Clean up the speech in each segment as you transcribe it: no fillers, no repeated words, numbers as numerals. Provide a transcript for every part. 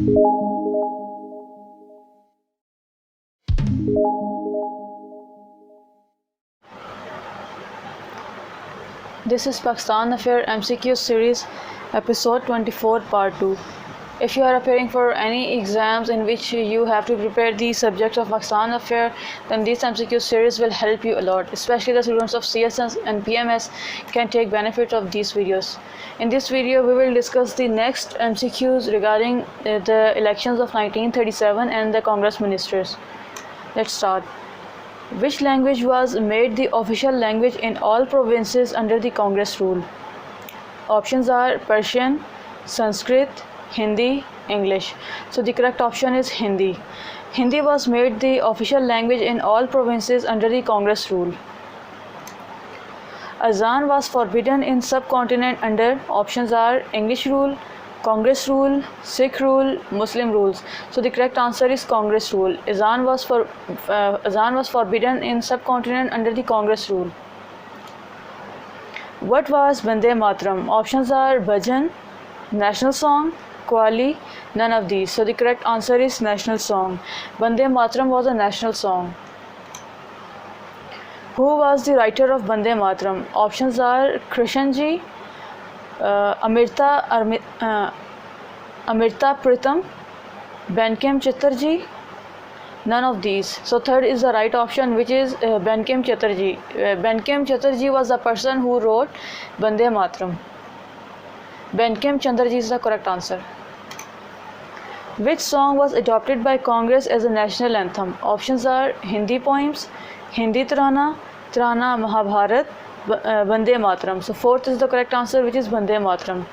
This is Pakistan Affair MCQ series, episode 24, part 2. If you are appearing for any exams in which you have to prepare the subjects of Pakistan Affair, then this MCQ series will help you a lot. Especially the students of CSS and PMS can take benefit of these videos. In this video, we will discuss the next MCQs regarding the elections of 1937 and the Congress ministers. Let's start. Which language was made the official language in all provinces under the Congress rule? Options are Persian, Sanskrit, Hindi, English. So the correct option is Hindi. Hindi was made the official language in all provinces under the Congress rule. Azan was forbidden in subcontinent under options are English rule, Congress rule, Sikh rule, Muslim rules. So the correct answer is Congress rule. Azan was forbidden in subcontinent under the Congress rule. What was Bande Mataram? Options are Bhajan, national song, Qawwali, none of these. So the correct answer is national song. Bande Mataram was a national song. Who was the writer of Bande Mataram? Options are Krishanji, Amrita Pritam, Bankim Chatterjee, none of these. So third is the right option, which is Bankim Chatterjee. Bankim Chatterjee was the person who wrote Bande Mataram. Bankim Chatterjee is the correct answer. Which song was adopted by Congress as a national anthem? Options are Hindi poems, Hindi Tarana, Tarana Mahabharat, Bande Mataram. So fourth is the correct answer, which is Bande Mataram.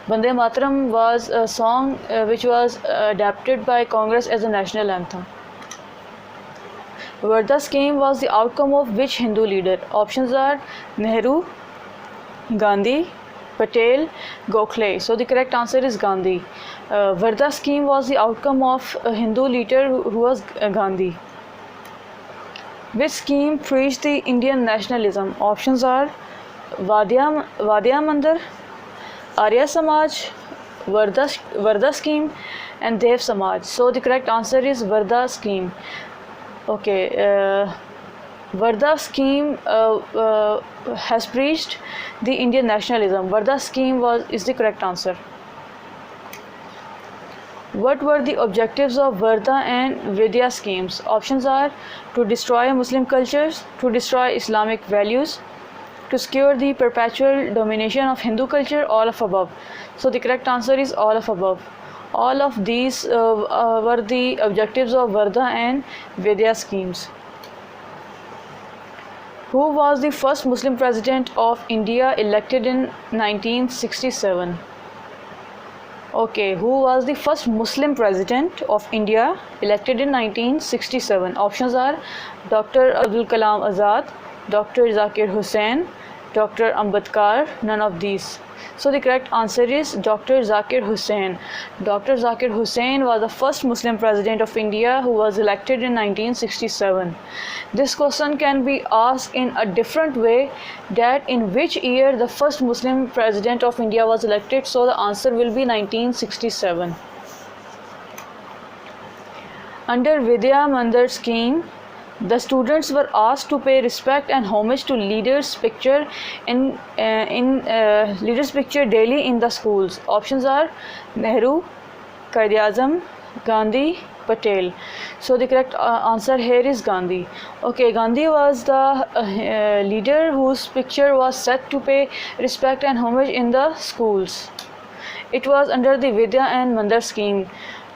Bande Mataram was a song which was adapted by Congress as a national anthem. Varda scheme was the outcome of which Hindu leader? Options are Nehru, Gandhi, Patel, Gokhale. So the correct answer is Gandhi. Varda scheme was the outcome of a Hindu leader who was Gandhi. Which scheme preached the Indian nationalism? Options are Vadya Mandir, Arya Samaj, Varda scheme, and Dev Samaj. So the correct answer is Varda scheme. Okay, Varda scheme has preached the Indian nationalism. Varda scheme is the correct answer. What were the objectives of Varda and Vidya schemes? Options are to destroy Muslim cultures, to destroy Islamic values, to secure the perpetual domination of Hindu culture, all of above. So the correct answer is all of above. All of these were the objectives of Varda and Vidya schemes. Who was the first Muslim president of India elected in 1967? Okay, who was the first Muslim president of India elected in 1967? Options are Dr. Abdul Kalam Azad, Dr. Zakir Hussain, Dr. Ambedkar, none of these. So the correct answer is Dr. Zakir Hussain. Dr. Zakir Hussain was the first Muslim president of India who was elected in 1967. This question can be asked in a different way, that in which year the first Muslim president of India was elected. So the answer will be 1967. Under Vidya Mandir scheme, the students were asked to pay respect and homage to leaders' picture leaders' picture daily in the schools. Options are Nehru, Quaid-e-Azam, Gandhi, Patel. So the correct answer here is Gandhi. Okay, Gandhi was the leader whose picture was set to pay respect and homage in the schools. It was under the Vidya and Mandir scheme.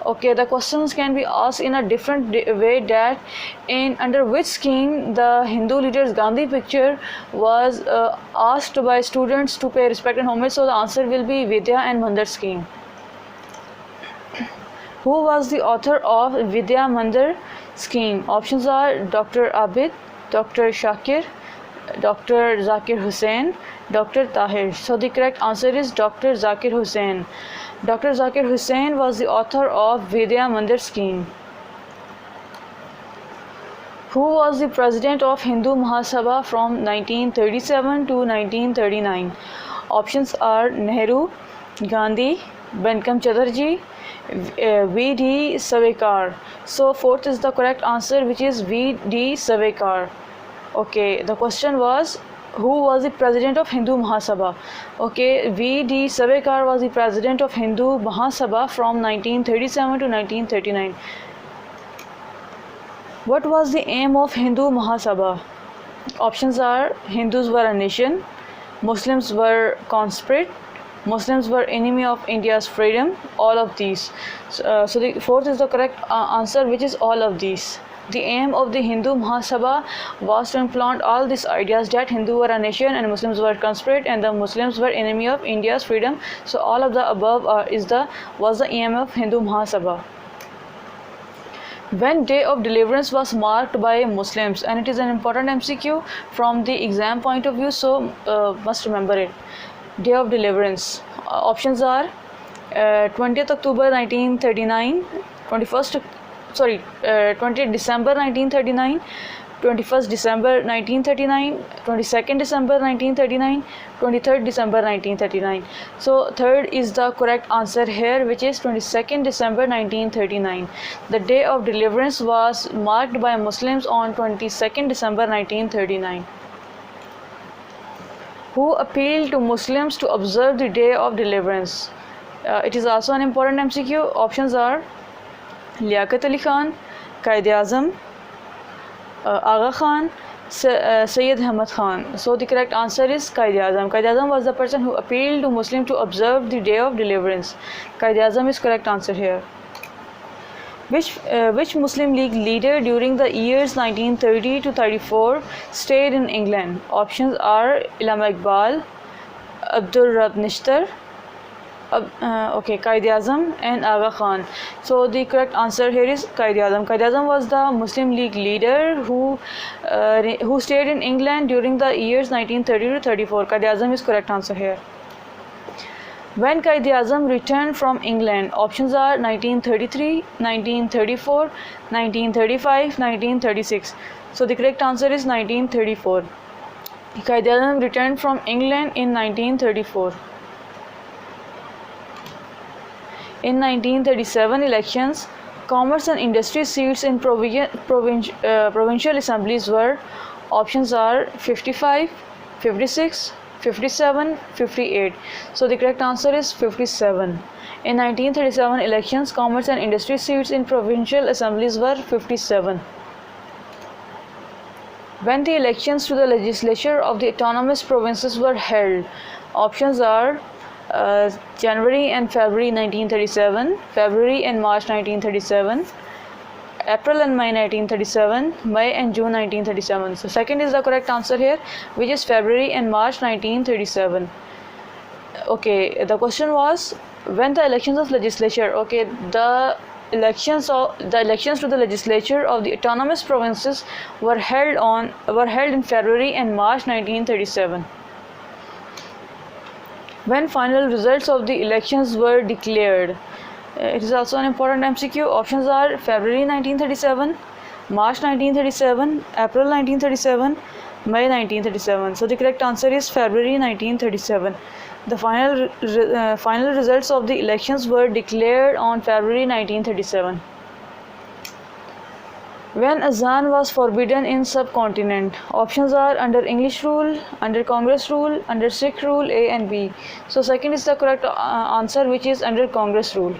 Okay, the questions can be asked in a different way, that under which scheme the Hindu leader's Gandhi picture was asked by students to pay respect and homage. So the answer will be Vidya and Mandir scheme. Who was the author of Vidya Mandir scheme? Options are Dr. Abid, Dr. Shakir, Dr. Zakir Hussain, Dr. Tahir. So the correct answer is Dr. Zakir Hussain. Dr. Zakir Hussain was the author of Vidya Mandir scheme. Who was the president of Hindu Mahasabha from 1937 to 1939? Options are Nehru, Gandhi, Bankim Chatterjee, V.D. Savarkar. So fourth is the correct answer, which is V.D. Savarkar. Okay, the question was, who was the president of Hindu Mahasabha? Okay, V.D. Savarkar was the president of Hindu Mahasabha from 1937 to 1939. What was the aim of Hindu Mahasabha? Options are: Hindus were a nation, Muslims were conscript, Muslims were enemy of India's freedom, all of these. So the fourth is the correct answer, which is all of these. The aim of the Hindu Mahasabha was to implant all these ideas that Hindu were a nation and Muslims were conscript and the Muslims were enemy of India's freedom. So all of the above was the aim of Hindu Mahasabha. When Day of Deliverance was marked by Muslims, and it is an important MCQ from the exam point of view, so must remember it. Day of Deliverance. Options are 20th October 1939, 20th December 1939, 21st December 1939, 22nd December 1939, 23rd December 1939. So third is the correct answer here, which is 22nd December 1939. The Day of Deliverance was marked by Muslims on 22nd December 1939. Who appealed to Muslims to observe the Day of Deliverance? It is also an important MCQ. Options are Liaquat Ali Khan, Quaid-e-Azam, Agha Khan, Sayyid Ahmad Khan. So the correct answer is Quaid-e-Azam. Quaid-e-Azam was the person who appealed to Muslims to observe the Day of Deliverance. Quaid-e-Azam is correct answer here. Which Muslim League leader during the years 1930 to 34 stayed in England? Options are Allama Iqbal, Abdul Rabb Nishtar, Quaid-e-Azam and Agha Khan. So the correct answer here is Quaid-e-Azam. Quaid-e-Azam was the Muslim League leader who stayed in England during the years 1930 to 34. Quaid-e-Azam is correct answer here. When Quaid-e-Azam returned from England, options are 1933, 1934, 1935, 1936. So the correct answer is 1934. Quaid-e-Azam returned from England in 1934. In 1937 elections, commerce and industry seats in provincial assemblies were, options are 55, 56, 57, 58. So the correct answer is 57. In 1937 elections, commerce and industry seats in provincial assemblies were 57. When the elections to the legislature of the autonomous provinces were held, options are January and February 1937, February and March 1937, April and May 1937, May and June 1937. So second is the correct answer here, which is February and March 1937. Okay, the question was, when the elections of legislature, the elections to the legislature of the autonomous provinces were held in February and March 1937. When final results of the elections were declared. It is also an important MCQ. Options are February 1937, March 1937, April 1937, May 1937. So the correct answer is February 1937. The final results of the elections were declared on February 1937. When azan was forbidden in subcontinent, options are under English rule, under Congress rule, under Sikh rule, A and B. So second is the correct answer, which is under Congress rule.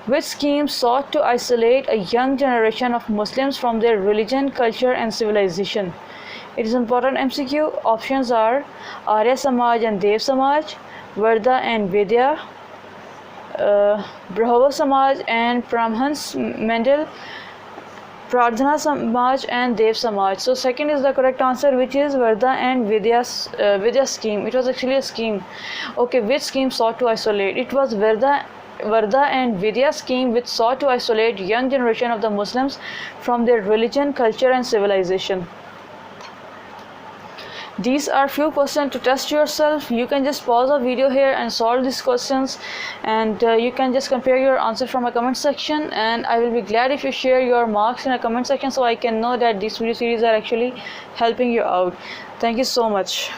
Which scheme sought to isolate a young generation of Muslims from their religion, culture and civilization? It is important MCQ. Options are Arya Samaj and Dev Samaj, Varda and Vidya, Brahava Samaj and Brahmans Mendel, Pradhana Samaj and Dev Samaj. So second is the correct answer, which is Varda and Vidya scheme. It was actually a scheme. Okay, which scheme sought to isolate? It was Varda and Vidya scheme, which sought to isolate young generation of the Muslims from their religion, culture and civilization. These are few questions to test yourself. You can just pause the video here and solve these questions, and you can just compare your answer from a comment section, and I will be glad if you share your marks in a comment section so I can know that these video series are actually helping you out. Thank you so much.